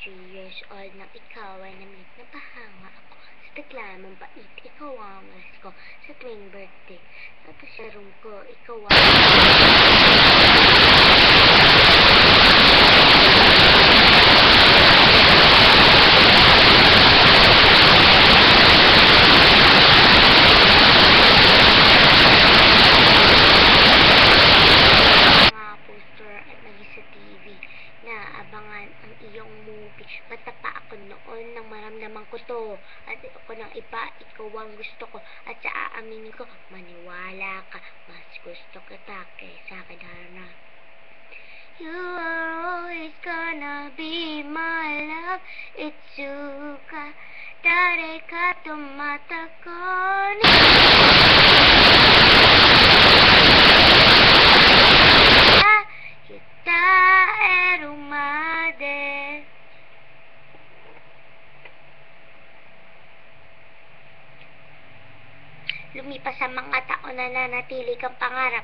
3 years old nang ikaw ay na-meet na bahanga ako sa tagla mong bait. Ikaw ang alas ko sa tuwing birthday. Tapos sa room ko, ikaw ang naabangan ang iyong movie. Bata pa ako noon nang maramdaman ko to. At ako ng iba, ikaw ang gusto ko. At sa aaminin ko, maniwala ka. Mas gusto kita kaysa kadana. You are always gonna be my love. Itsuka, dareka tomata ko ni lumipas ang mga taon na nanatili kang pangarap.